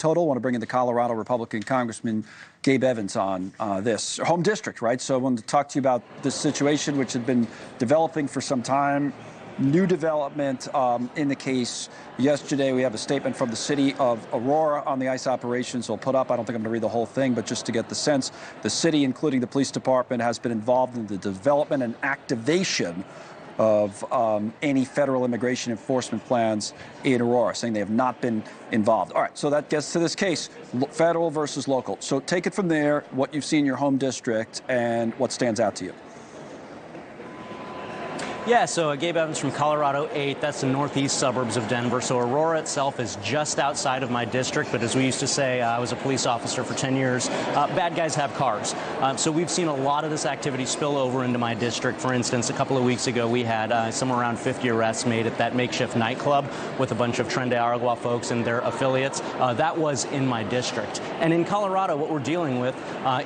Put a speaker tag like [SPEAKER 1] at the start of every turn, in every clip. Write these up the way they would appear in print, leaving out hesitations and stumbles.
[SPEAKER 1] Total. I want to bring in the Colorado Republican Congressman Gabe Evans on this home district, right? So I wanted to talk to you about this situation, which had been developing for some time. New development in the case. Yesterday, we have a statement from the city of Aurora on the ICE operations. We'll put up. I don't think I'm going to read the whole thing, but just to get the sense, the city, including the police department, has been involved in the development and activation of any federal immigration enforcement plans in Aurora, saying they have not been involved. All right, so that gets to this case, federal versus local. So take it from there, what you've seen in your home district and what stands out to you.
[SPEAKER 2] Yeah, so Gabe Evans from Colorado 8, that's the northeast suburbs of Denver. So Aurora itself is just outside of my district, but as we used to say, I was a police officer for 10 years. Bad guys have cars. So we've seen a lot of this activity spill over into my district. For instance, a couple of weeks ago, we had somewhere around 50 arrests made at that makeshift nightclub with a bunch of Tren de Aragua folks and their affiliates. That was in my district. And in Colorado, what we're dealing with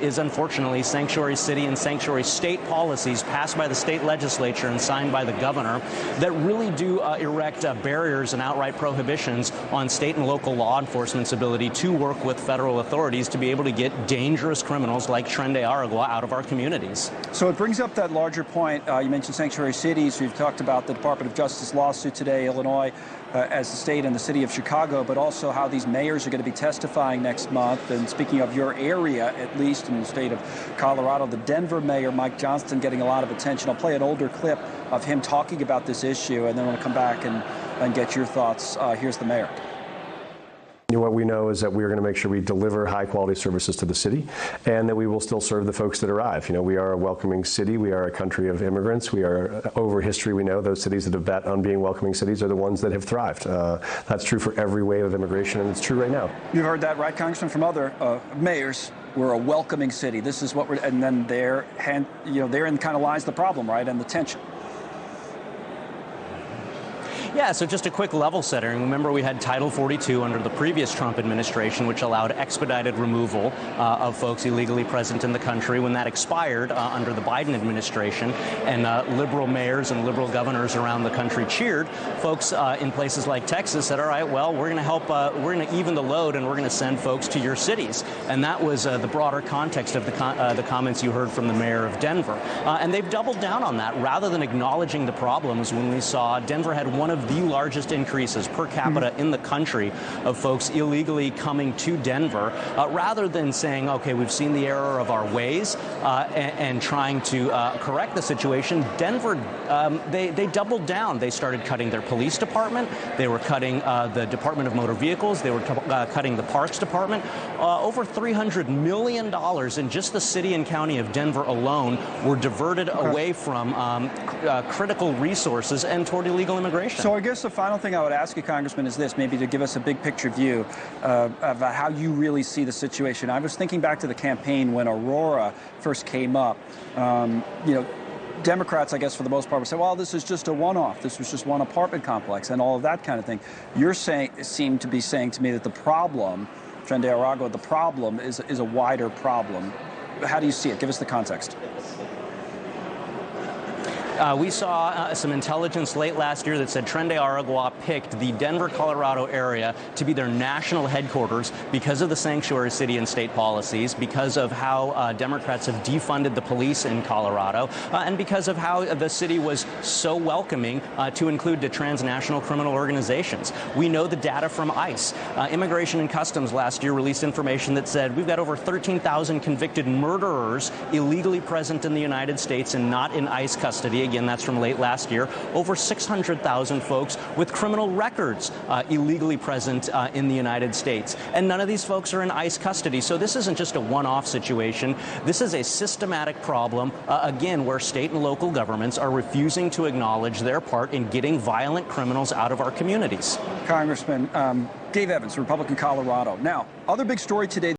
[SPEAKER 2] is, unfortunately, sanctuary city and sanctuary state policies passed by the state legislature and signed by the governor that really do erect barriers and outright prohibitions on state and local law enforcement's ability to work with federal authorities to be able to get dangerous criminals like Tren de Aragua out of our communities.
[SPEAKER 1] So it brings up that larger point. You mentioned sanctuary cities. We've talked about the Department of Justice lawsuit today, Illinois as the state and the city of Chicago, but also how these mayors are going to be testifying next month. And speaking of your area, at least in the state of Colorado, the Denver mayor, Mike Johnston, getting a lot of attention. I'll play an older clip of him talking about this issue, and then I want to come back and get your thoughts. Here's the mayor.
[SPEAKER 3] What we know is that we're going to make sure we deliver high-quality services to the city, and that we will still serve the folks that arrive. We are a welcoming city. We are a country of immigrants. We are, over history, we know those cities that have bet on being welcoming cities are the ones that have thrived. That's true for every wave of immigration, and it's true right now.
[SPEAKER 1] You've heard that, right, Congressman, from other mayors. We're a welcoming city. This is what we're, and then therein kind of lies the problem, right, and the tension.
[SPEAKER 2] Yeah, so just a quick level setting. Remember, we had Title 42 under the previous Trump administration, which allowed expedited removal of folks illegally present in the country. When that expired under the Biden administration, and liberal mayors and liberal governors around the country cheered, folks in places like Texas said, all right, well, we're going to help, we're going to even the load, and we're going to send folks to your cities. And that was the broader context of the comments you heard from the mayor of Denver. And they've doubled down on that. Rather than acknowledging the problems, when we saw Denver had one of the largest increases per capita in the country of folks illegally coming to Denver, rather than saying, okay, we've seen the error of our ways and trying to correct the situation, Denver, they doubled down. They started cutting their police department. They were cutting the Department of Motor Vehicles. They were cutting the Parks Department. Over $300 million in just the city and county of Denver alone were diverted away from critical resources and toward illegal immigration.
[SPEAKER 1] So I guess the final thing I would ask you, Congressman, is this, maybe to give us a big picture view about how you really see the situation. I was thinking back to the campaign when Aurora first came up. Democrats, I guess, for the most part, would say, well, this is just a one-off. This was just one apartment complex and all of that kind of thing. Seem to be saying to me that the problem, Tren de Aragua, the problem is a wider problem. How do you see it? Give us the context.
[SPEAKER 2] We saw some intelligence late last year that said Tren de Aragua picked the Denver, Colorado area to be their national headquarters because of the sanctuary city and state policies, because of how Democrats have defunded the police in Colorado, and because of how the city was so welcoming to include the transnational criminal organizations. We know the data from ICE. Immigration and Customs last year released information that said we've got over 13,000 convicted murderers illegally present in the United States and not in ICE custody. Again, that's from late last year. Over 600,000 folks with criminal records illegally present in the United States. And none of these folks are in ICE custody. So this isn't just a one-off situation. This is a systematic problem, again, where state and local governments are refusing to acknowledge their part in getting violent criminals out of our communities.
[SPEAKER 1] Congressman Gabe Evans, Republican Colorado. Now, other big story today.